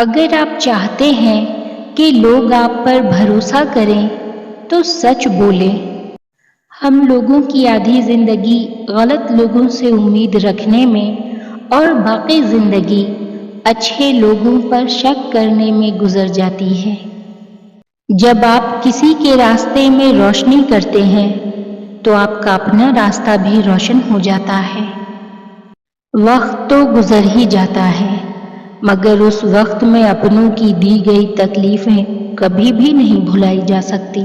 اگر آپ چاہتے ہیں کہ لوگ آپ پر بھروسہ کریں تو سچ بولیں۔ ہم لوگوں کی آدھی زندگی غلط لوگوں سے امید رکھنے میں اور باقی زندگی اچھے لوگوں پر شک کرنے میں گزر جاتی ہے۔ جب آپ کسی کے راستے میں روشنی کرتے ہیں تو آپ کا اپنا راستہ بھی روشن ہو جاتا ہے۔ وقت تو گزر ہی جاتا ہے، مگر اس وقت میں اپنوں کی دی گئی تکلیفیں کبھی بھی نہیں بھلائی جا سکتی۔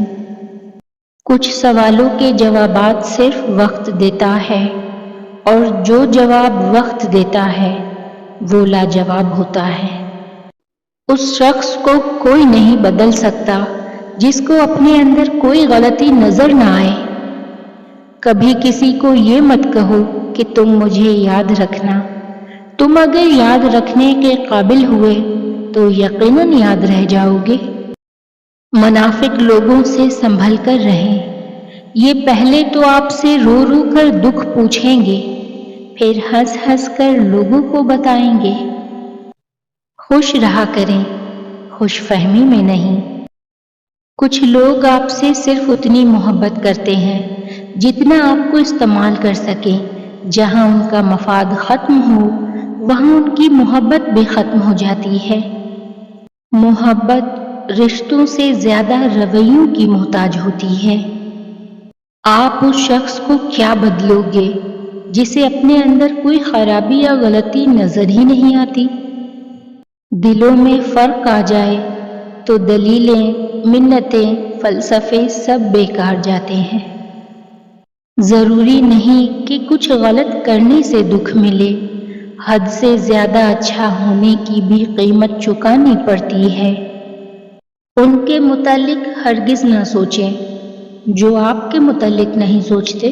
کچھ سوالوں کے جوابات صرف وقت دیتا ہے، اور جو جواب وقت دیتا ہے وہ لاجواب ہوتا ہے۔ اس شخص کو کوئی نہیں بدل سکتا جس کو اپنے اندر کوئی غلطی نظر نہ آئے۔ کبھی کسی کو یہ مت کہو کہ تم مجھے یاد رکھنا۔ تم اگر یاد رکھنے کے قابل ہوئے تو یقیناً یاد رہ جاؤ گے۔ منافق لوگوں سے سنبھل کر رہیں۔ یہ پہلے تو آپ سے رو رو کر دکھ پوچھیں گے، پھر ہنس ہنس کر لوگوں کو بتائیں گے۔ خوش رہا کریں، خوش فہمی میں نہیں۔ کچھ لوگ آپ سے صرف اتنی محبت کرتے ہیں جتنا آپ کو استعمال کر سکیں۔ جہاں ان کا مفاد ختم ہو وہاں ان کی محبت بھی ختم ہو جاتی ہے۔ محبت رشتوں سے زیادہ رویوں کی محتاج ہوتی ہے۔ آپ اس شخص کو کیا بدلو گے جسے اپنے اندر کوئی خرابی یا غلطی نظر ہی نہیں آتی؟ دلوں میں فرق آ جائے تو دلیلیں، منتیں، فلسفے سب بیکار جاتے ہیں۔ ضروری نہیں کہ کچھ غلط کرنے سے دکھ ملے، حد سے زیادہ اچھا ہونے کی بھی قیمت چکانی پڑتی ہے۔ ان کے متعلق ہرگز نہ سوچیں جو آپ کے متعلق نہیں سوچتے۔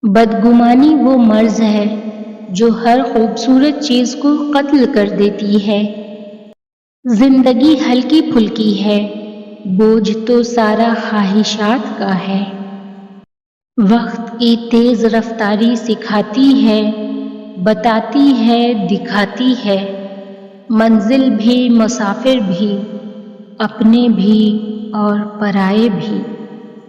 بدگمانی وہ مرض ہے جو ہر خوبصورت چیز کو قتل کر دیتی ہے۔ زندگی ہلکی پھلکی ہے، بوجھ تو سارا خواہشات کا ہے۔ وقت کی تیز رفتاری سکھاتی ہے، بتاتی ہے، دکھاتی ہے۔ منزل بھی، مسافر بھی، اپنے بھی اور پرائے بھی۔